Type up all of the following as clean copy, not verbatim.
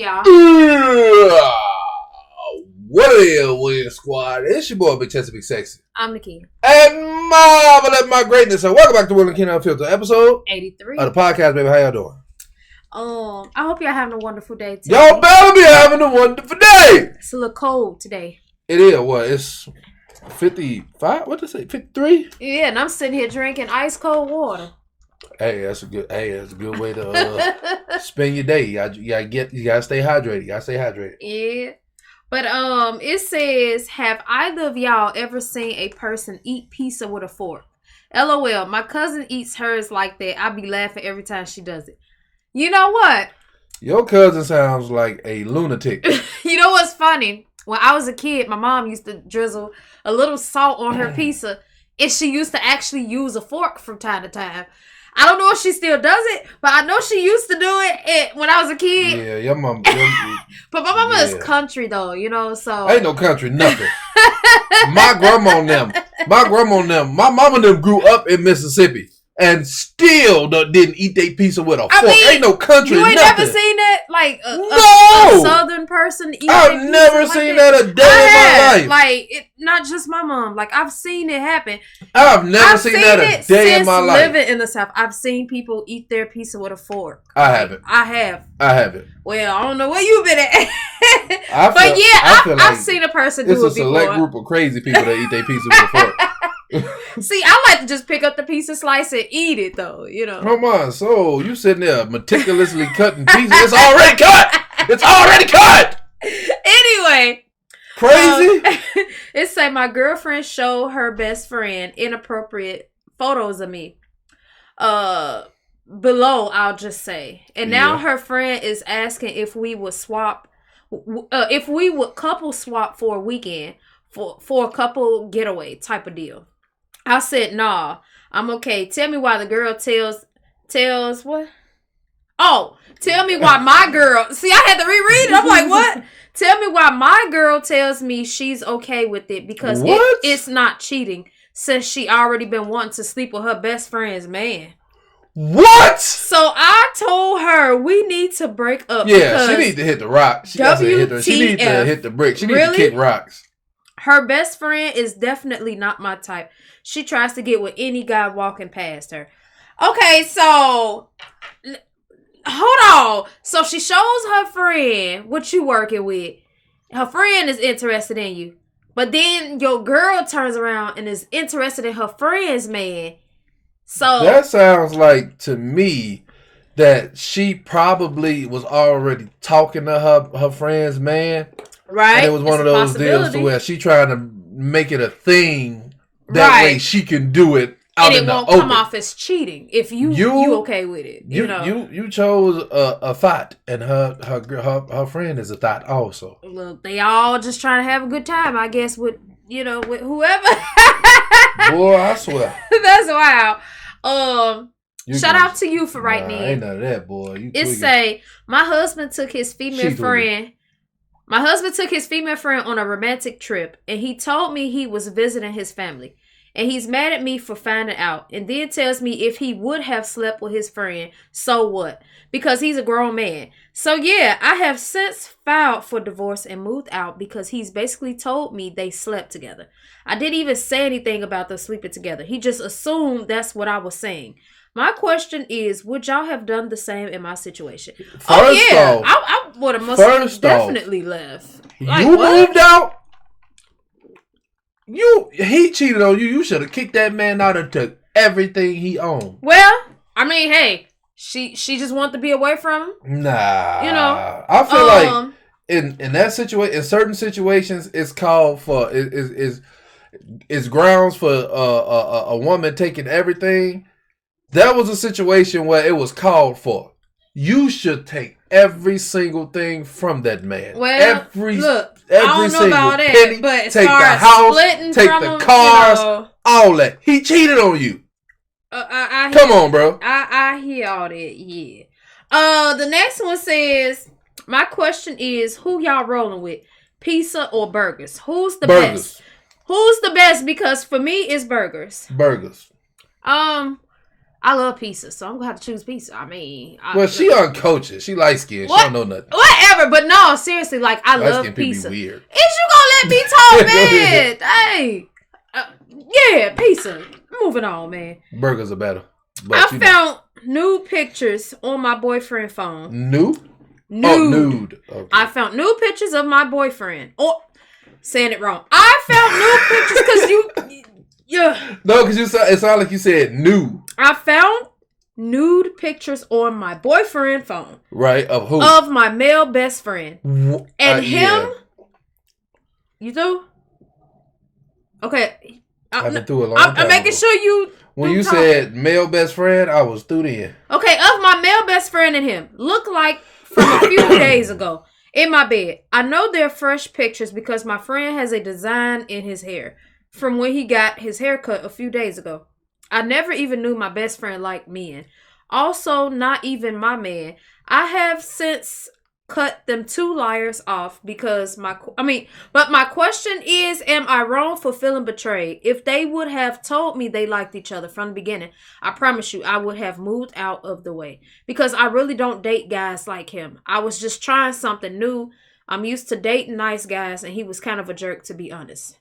y'all? What is Win Squad? It's your boy, Big Chester, Big Sexy. I'm Nakina. And marvel at my greatness. And welcome back to Nakina UNFILTERED, episode 83 of the podcast, baby. How y'all doing? I hope y'all having a wonderful day today. Y'all better be having a wonderful day. It's a little cold today. It is. What? It's 55? What did I say? 53? Yeah, and I'm sitting here drinking ice cold water. Hey, that's a good way to spend your day. You gotta stay hydrated. Yeah. But it says, have either of y'all ever seen a person eat pizza with a fork? LOL, my cousin eats hers like that. I be laughing every time she does it. You know what? Your cousin sounds like a lunatic. You know what's funny? When I was a kid, my mom used to drizzle a little salt on her pizza, and she used to actually use a fork from time to time. I don't know if she still does it, but I know she used to do it when I was a kid. Yeah, your mom. But my mama is country, though, you know, so. Ain't no country, nothing. My grandma and them, my mama and them grew up in Mississippi and still didn't eat their pizza with a fork. Ain't no country, you ain't nothing. never seen that? Like, no! A southern person eat I've never seen that a day in my life. Like, not just my mom. Like, I've seen it happen. I've never seen that a day in my life. Since living in the South, I've seen people eat their pizza with a fork. I haven't. I have. Well, I don't know where you been at. I've seen a person do it before. It's a select group of crazy people that eat their pizza with a fork. See, I like to just pick up the pizza slice and eat it, though, you know. Come on, so you sitting there meticulously cutting pizza. It's already cut! It's already cut! Anyway. Crazy? It say my girlfriend showed her best friend inappropriate photos of me. Below, I'll just say. And now her friend is asking if we would couple swap for a weekend for a couple getaway type of deal. I said, nah, I'm okay. Tell me why the girl tells what? Oh, tell me why my girl. See, I had to reread it. I'm like, what? Tell me why my girl tells me she's okay with it because it's not cheating since she already been wanting to sleep with her best friend's man. What? So I told her we need to break up. Yeah, she needs to hit the rock. She needs to hit the brick. She needs to kick rocks. Her best friend is definitely not my type. She tries to get with any guy walking past her. Okay, so hold on. So she shows her friend what you working with. Her friend is interested in you. But then your girl turns around and is interested in her friend's man. So that sounds like to me that she probably was already talking to her friend's man. Right. And it was one of those deals to where she trying to make it a thing. That way she can do it out in the open. And it won't come off as cheating if you okay with it. You chose a thought, and her friend is a thought also. Look, they all just trying to have a good time, I guess, with whoever. Boy, I swear. That's wild. Shout out to you for writing in. Ain't none of that, boy. It say, my husband took his female friend on a romantic trip, and he told me he was visiting his family. And he's mad at me for finding out, and then tells me if he would have slept with his friend, so what? Because he's a grown man. So yeah, I have since filed for divorce and moved out because he's basically told me they slept together. I didn't even say anything about them sleeping together. He just assumed that's what I was saying. My question is, would y'all have done the same in my situation? I would have most definitely left. Like, you moved out? He cheated on you. You should have kicked that man out and took everything he owned. Well, I mean, hey, she just wanted to be away from him. Nah, you know. I feel like in that situation, in certain situations, it's called for is grounds for a woman taking everything. That was a situation where it was called for. You should take every single thing from that man. Well, every I don't know about that, but as take far the house, take the cars, all that. He cheated on you. Come on, bro. I hear all that. Yeah. The next one says, my question is, who y'all rolling with, pizza or burgers? Who's the best? Who's the best? Because for me, it's burgers. Burgers. I love pizza, so I'm gonna have to choose pizza. I mean, she uncultured. She light skinned. She don't know nothing. Whatever, but no, seriously, like I love pizza. Be weird. Is you gonna let me talk, man? Hey, yeah, pizza. Moving on, man. Burgers are better. I found nude pictures on my boyfriend's phone. Nude. Nude. Oh, nude. Okay. I found nude pictures of my boyfriend. Oh, saying it wrong. I found nude pictures because yeah. No, because it sounded like you said nude. I found nude pictures on my boyfriend's phone. Right, of who? Of my male best friend. And him. Yeah. You do? Okay. I've been through a long time I'm making sure you. When you said male best friend, I was through then. Okay, of my male best friend and him. Look like from a few days ago. In my bed. I know they're fresh pictures because my friend has a design in his hair from when he got his hair cut a few days ago. I never even knew my best friend liked men. Also, not even my man. I have since cut them two liars off because but my question is, am I wrong for feeling betrayed? If they would have told me they liked each other from the beginning, I promise you I would have moved out of the way because I really don't date guys like him. I was just trying something new. I'm used to dating nice guys and he was kind of a jerk, to be honest.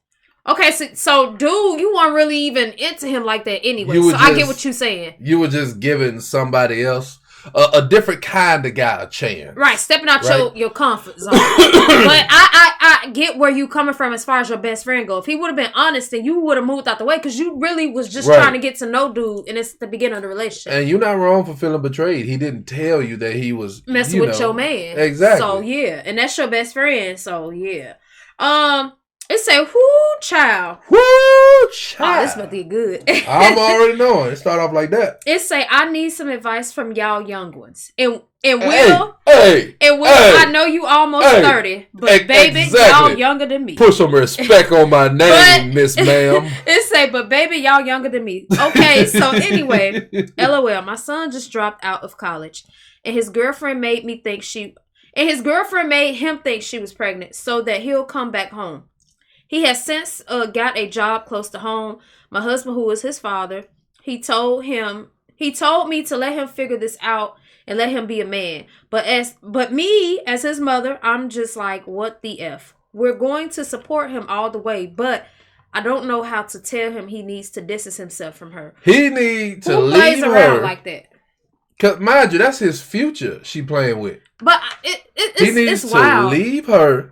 Okay, so dude, you weren't really even into him like that anyway. So I get what you're saying. You were just giving somebody else a different kind of guy a chance. Right, stepping out your comfort zone. But I get where you coming from as far as your best friend go. If he would have been honest, then you would have moved out the way because you really was just trying to get to know dude and it's the beginning of the relationship. And you're not wrong for feeling betrayed. He didn't tell you that he was messing with your man. Exactly. So yeah, and that's your best friend. So yeah. It say, whoo, child. Whoo, child. Oh, this about to be good. I'm already knowing. It start off like that. It say, I need some advice from y'all young ones. And Will, I know you almost 30, but baby, y'all younger than me. Put some respect on my name, Miss Ma'am. It say, but baby, y'all younger than me. Okay, so anyway, LOL, my son just dropped out of college, and his girlfriend made him think she was pregnant so that he'll come back home. He has since got a job close to home. My husband, who is his father, he told me to let him figure this out and let him be a man. But me, as his mother, I'm just like, what the F? We're going to support him all the way, but I don't know how to tell him he needs to distance himself from her. He needs to leave her. Who plays around like that? Cause mind you, that's his future she playing with. But he needs to leave her.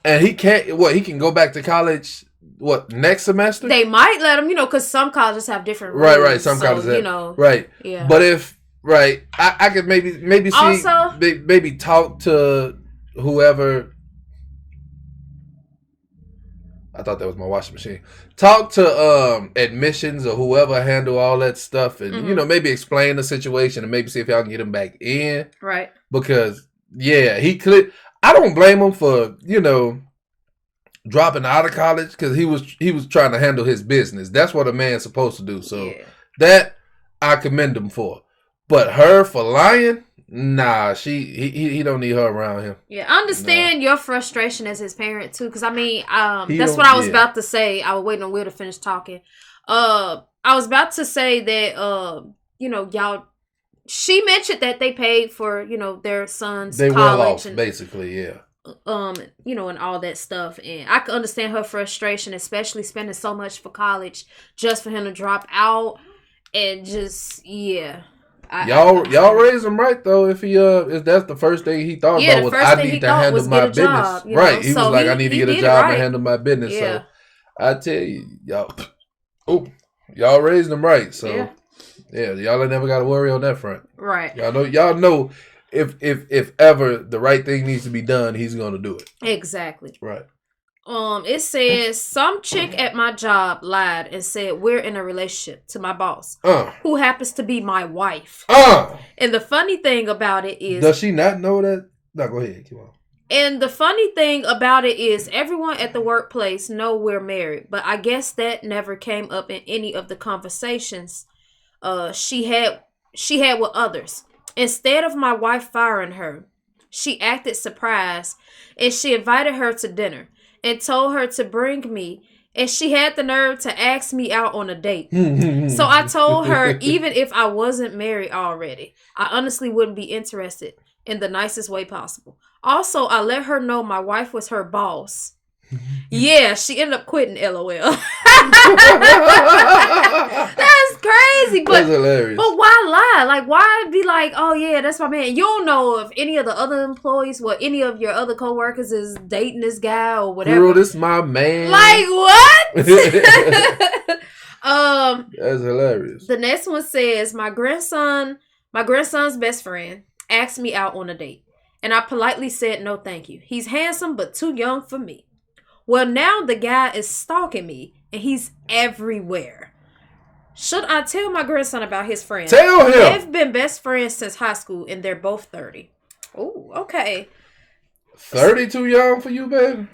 And he can't, he can go back to college, next semester? They might let him, because some colleges have different rules. Right, some colleges have, right. Yeah. But if, I could maybe see, also, maybe talk to whoever, I thought that was my washing machine. Talk to admissions or whoever handle all that stuff and, maybe explain the situation and maybe see if y'all can get him back in. Right. Because, yeah, I don't blame him for, dropping out of college because he was trying to handle his business. That's what a man's supposed to do. So that I commend him for. But her for lying, nah, he don't need her around him. Yeah, I understand your frustration as his parent too. Because that's what I was about to say. I was waiting on Will to finish talking. I was about to say that y'all. She mentioned that they paid for, their son's college. Well off, basically, yeah. And all that stuff. And I can understand her frustration, especially spending so much for college just for him to drop out. And just, yeah. Y'all raised him right, though, if that's the first thing he thought about was, I need to handle my business. Job, right. He was like, I need to get a job and handle my business. Yeah. So, I tell you, y'all raised him right. So, yeah, y'all ain't never got to worry on that front. Right. Y'all know if ever the right thing needs to be done, he's going to do it. Exactly. Right. It says some chick at my job lied and said we're in a relationship to my boss, who happens to be my wife. And the funny thing about it is, does she not know that? No, go ahead. Keep on. And the funny thing about it is everyone at the workplace know we're married, but I guess that never came up in any of the conversations she had with others. Instead of my wife firing her, she acted surprised and she invited her to dinner and told her to bring me and she had the nerve to ask me out on a date. So I told her, even if I wasn't married already, I honestly wouldn't be interested in the nicest way possible. Also, I let her know my wife was her boss. Yeah, she ended up quitting, LOL. That's crazy. But, that's hilarious. But why lie? Like, why be like, oh yeah, that's my man? You don't know if any of the other employees, any of your other coworkers is dating this guy or whatever. Girl, this my man. Like, what? That's hilarious. The next one says, my grandson's best friend asked me out on a date, and I politely said no thank you. He's handsome but too young for me. Well, now the guy is stalking me, and he's everywhere. Should I tell my grandson about his friend? Tell him. They've been best friends since high school, and they're both 30. Oh, okay. 30 too young for you, baby?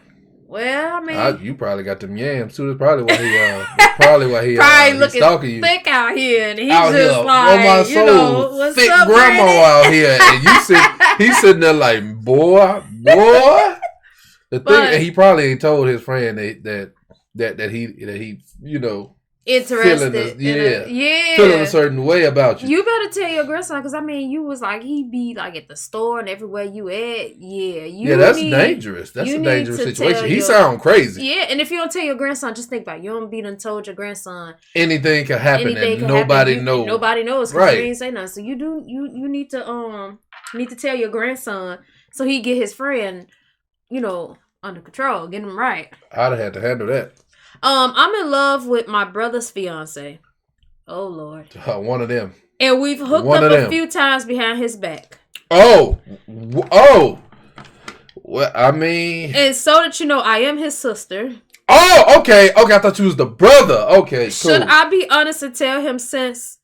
Well, I mean, you probably got them yams too. That's probably why he probably looking stalking you. thick out here, and he's out just here, like, my soul, you know, what's thick up, grandma Brandon? out here, and he's sitting there like, boy. The thing, and he probably ain't told his friend that he you know, interested, feeling a certain way about you. You better tell your grandson, because I mean, you was like, he be like at the store and everywhere you at. Yeah, that's dangerous. That's a dangerous situation. He sound crazy. Yeah, and if you don't tell your grandson, just think about it. You don't be done told your grandson anything can happen and nobody knows. Nobody knows, because you ain't say nothing. So you need to tell your grandson so he get his friend, you know, under control, get him right. I'd have had to handle that. I'm in love with my brother's fiance. Oh Lord. One of them. And we've hooked up a few times behind his back. Oh. Well, I mean. And so that you know, I am his sister. Oh, okay. I thought you was the brother. Okay, cool. Should I be honest and tell him, since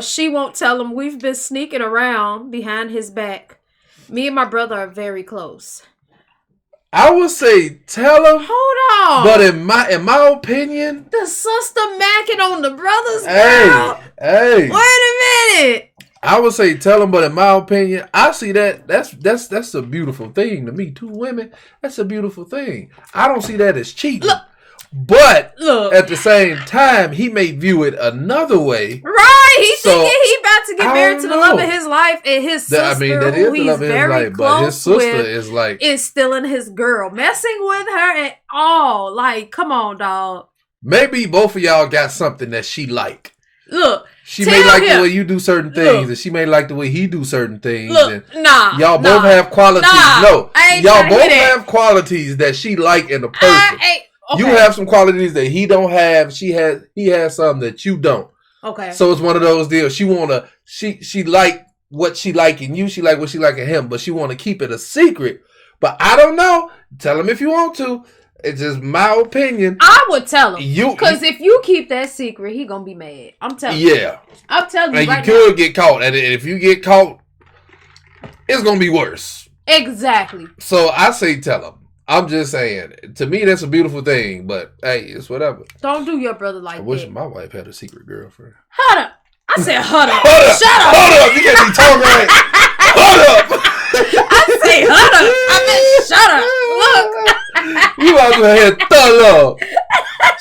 she won't tell him, we've been sneaking around behind his back. Me and my brother are very close. I would say tell him. Hold on. But in my opinion, the sister macking on the brothers. Girl. Hey. Wait a minute. I would say tell him, but in my opinion, I see that that's a beautiful thing to me. Two women, that's a beautiful thing. I don't see that as cheating. But at the same time, he may view it another way. Right. He thinking he about to get married to the love of his life, and his sister, that is who he's very close but his sister with, is like, is stealing his girl, messing with her at all. Like, come on, dog. Maybe both of y'all got something that she like. Look. She may like the way you do certain things, and she may like the way he do certain things. Y'all both have qualities. Y'all both have qualities that she like in a person. Okay. You have some qualities that he don't have. He has some that you don't. Okay. So it's one of those deals. She like what she like in you. She like what she like in him, but she want to keep it a secret. But I don't know. Tell him if you want to. It's just my opinion. I would tell him. Because if you keep that secret, he gonna be mad. I'm telling you. Yeah. I'm telling you and right you could get caught. And if you get caught, it's gonna be worse. Exactly. So I say tell him. I'm just saying. To me, that's a beautiful thing. But hey, it's whatever. Don't do your brother like that. I wish my wife had a secret girlfriend. Hold up. I said hold up. Shut up. Hold up. You can't be talking like hold up. I say hold up. I meant shut up. Look. You out here thug up.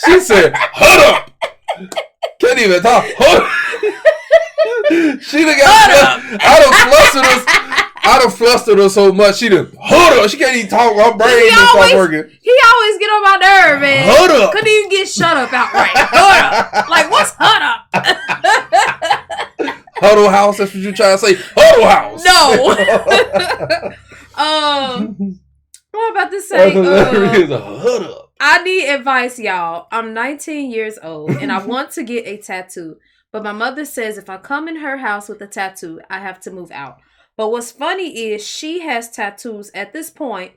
She said, hold up. Can't even talk. Hold up. She done got I done flustered her so much. She done, hold up. She can't even talk. Her brain done start working. He always get on my nerve, man. Hold up. Couldn't even get shut up outright. Hold up. Like, what's hold up? Huddle house. That's what you trying to say. Huddle house. No. What I'm about to say, I need advice, y'all. I'm 19 years old, and I want to get a tattoo. But my mother says if I come in her house with a tattoo, I have to move out. But what's funny is she has tattoos. At this point,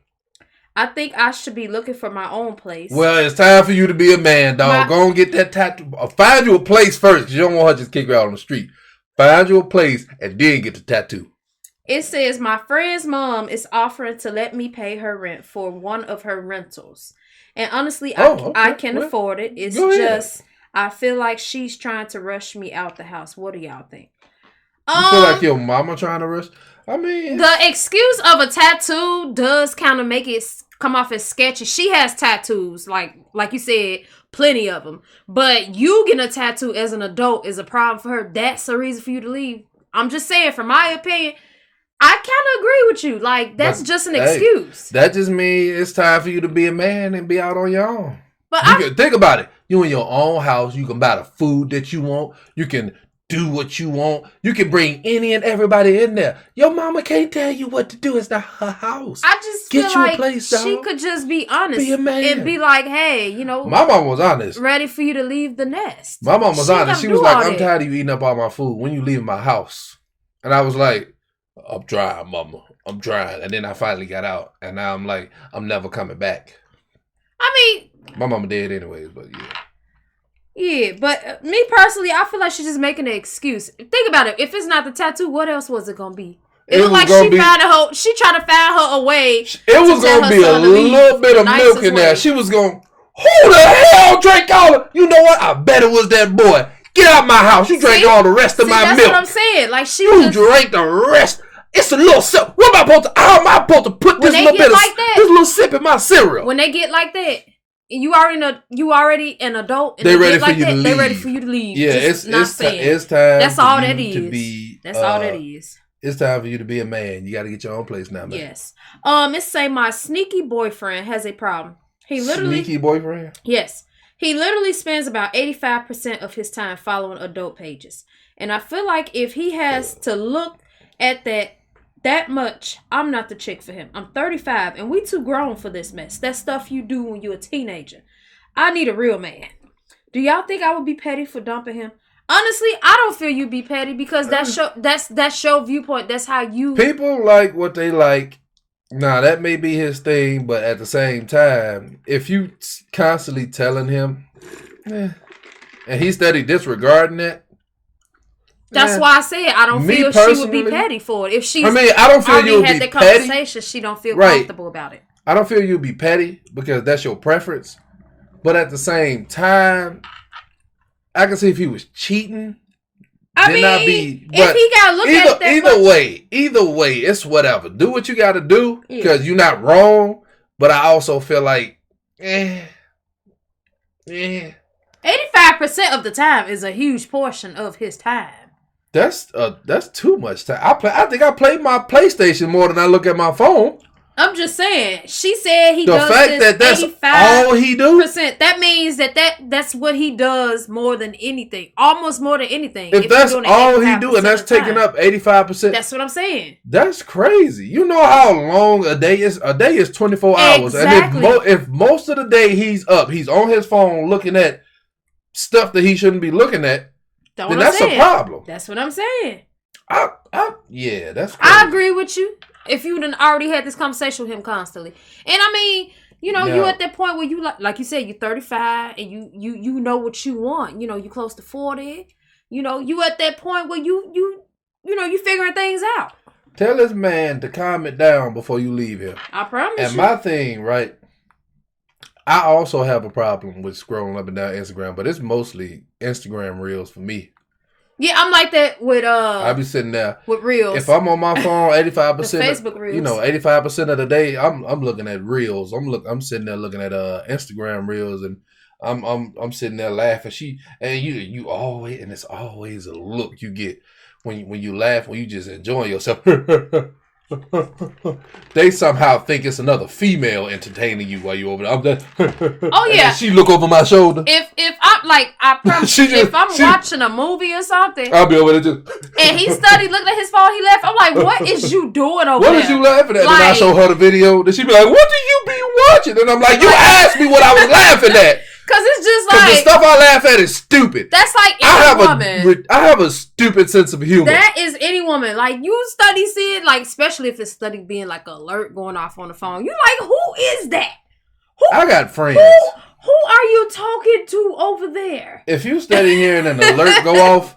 I think I should be looking for my own place. Well, it's time for you to be a man, dog. Go and get that tattoo. Find you a place first, because you don't want her to just kick you out on the street. Find you a place, and then get the tattoo. It says, my friend's mom is offering to let me pay her rent for one of her rentals. And honestly, I can afford it. It's just, I feel like she's trying to rush me out the house. What do y'all think? You feel like your mama trying to rush? I mean, the excuse of a tattoo does kind of make it come off as sketchy. She has tattoos, like you said, plenty of them. But you getting a tattoo as an adult is a problem for her. That's a reason for you to leave. I'm just saying, from my opinion, I kind of agree with you. Like, that's just an excuse. That just means it's time for you to be a man and be out on your own. But you can think about it. You in your own house. You can buy the food that you want. You can do what you want. You can bring any and everybody in there. Your mama can't tell you what to do. It's not her house. I just Get feel you like a place, dog. she could just be honest. Be a man. And be like, hey, my mom was honest. Ready for you to leave the nest. My mom was honest. She was like, I'm tired of you eating up all my food. When you leaving my house? And I was like, I'm trying, mama. I'm trying. And then I finally got out. And now I'm like, I'm never coming back. I mean, my mama did anyways, but yeah. Yeah, but me personally, I feel like she's just making an excuse. Think about it. If it's not the tattoo, what else was it gonna be? It looked like she tried to find her a way. It was gonna be a little bit of milk in there. She was going, who the hell drank all of? You know what? I bet it was that boy. Get out my house. You drank all the rest of my milk. That's what I'm saying. Like you drank the rest. It's a little sip. What am I supposed to? How am I supposed to put this little bit of this little sip in my cereal? When they get like that. You already an adult. And they ready for you to leave. They ready for you to leave. Yeah, it's time. That's all that is. That's all that is. It's time for you to be a man. You got to get your own place now, man. Yes. It say my sneaky boyfriend has a problem. Sneaky boyfriend? Yes. He literally spends about 85% of his time following adult pages, and I feel like if he has to look at that much, I'm not the chick for him. I'm 35 and we too grown for this mess. That stuff you do when you're a teenager. I need a real man. Do y'all think I would be petty for dumping him? Honestly, I don't feel you'd be petty because that's your viewpoint. That's how you... People like what they like. Nah, that may be his thing, but at the same time, if you constantly telling him, and he's steady disregarding it, that's why I said I don't feel she would be petty for it. If she's I don't feel you would be petty. Conversation, she don't feel comfortable about it. I don't feel you'd be petty because that's your preference. But at the same time, I can see if he was cheating. If he got look at that either way, it's whatever. Do what you got to do because you're not wrong. But I also feel like, 85% of the time is a huge portion of his time. That's too much time. I think I played my PlayStation more than I look at my phone. I'm just saying. She said he does the fact that that's all he do. That means that's what he does more than anything. Almost more than anything. If that's all he do and that's taking up 85%. That's what I'm saying. That's crazy. You know how long a day is? A day is 24 hours. Exactly. And if most of the day he's up, he's on his phone looking at stuff that he shouldn't be looking at, then that's a problem. That's what I'm saying. Yeah, that's crazy. I agree with you. If you done already had this conversation with him constantly. And I mean, you at that point where you like you said, you're 35 and you know what you want. You close to 40. You at that point where you figuring things out. Tell this man to calm it down before you leave him. I promise you. And my thing, right? I also have a problem with scrolling up and down Instagram, but it's mostly Instagram Reels for me. Yeah, I'm like that with I be sitting there with Reels. If I'm on my phone, 85% Facebook Reels. 85% of the day, I'm looking at Reels. I'm sitting there looking at Instagram Reels, and I'm sitting there laughing. You always, and it's always a look you get when you laugh, when you just enjoying yourself. They somehow think it's another female entertaining you while you over there. Oh yeah, she look over my shoulder. If I'm like, I promise, if I'm watching a movie or something, I'll be over there too. And he studied, looked at his phone, he left. I'm like, what is you doing over there? What is you laughing at? Like, then I show her the video. Then she be like, what do you be watching? And I'm like, you asked me what I was laughing at. Cause it's just like the stuff I laugh at is stupid. That's like any woman. I have a stupid sense of humor. That is any woman. Like you study see it, like especially if it's study being like alert going off on the phone. You like, who is that? I got friends. Who are you talking to over there? If you study hearing an alert go off,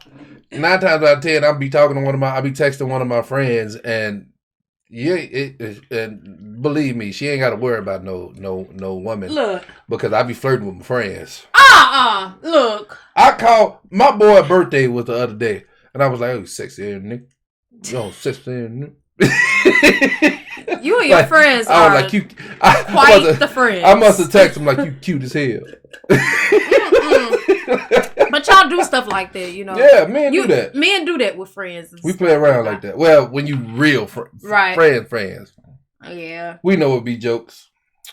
9 times out of 10, I'll be texting one of my friends, and and believe me, she ain't got to worry about no woman. Look, because I be flirting with my friends. Look. I called my boy birthday was the other day, and I was like, "Oh, sexy nigga, sexy nigga." You and your friends are like you, quite the friends. I must have texted him like, you cute as hell. But y'all do stuff like that, you know. Yeah, men do that. Men do that with friends. We play around like that. Well, when you real friends. Yeah. We know it be jokes.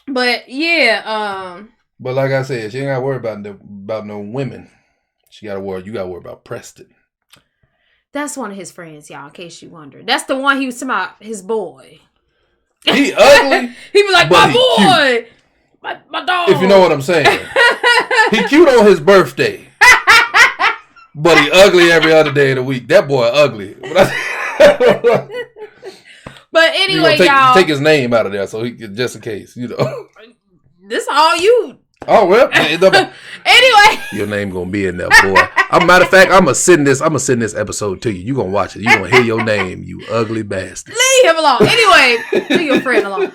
But yeah, But like I said, she ain't got to worry about no women. You got to worry about Preston. That's one of his friends, y'all, in case you wonder. That's the one he was talking about, his boy. He ugly. He be like, my boy. My dog. If you know what I'm saying. He cute on his birthday. But he ugly every other day of the week. That boy ugly. But anyway, y'all. Take his name out of there so he can, just in case, you know. This is all you. Oh, well. Anyway. Your name gonna be in there, boy. Matter of fact, I'm gonna send this episode to you. You gonna watch it. You gonna hear your name, you ugly bastard. Leave him alone. Anyway, leave your friend alone.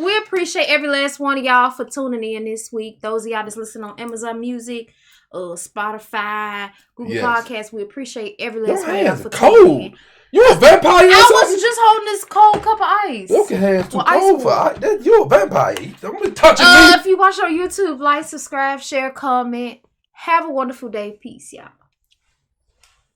We appreciate every last one of y'all for tuning in this week. Those of y'all that's listening on Amazon Music, Spotify, Google Podcasts, we appreciate every last one of y'all for tuning in. You a vampire? I was just holding this cold cup of ice. Your hands too cold for ice. You a vampire. Don't be touching me. If you watch on YouTube, like, subscribe, share, comment. Have a wonderful day. Peace, y'all.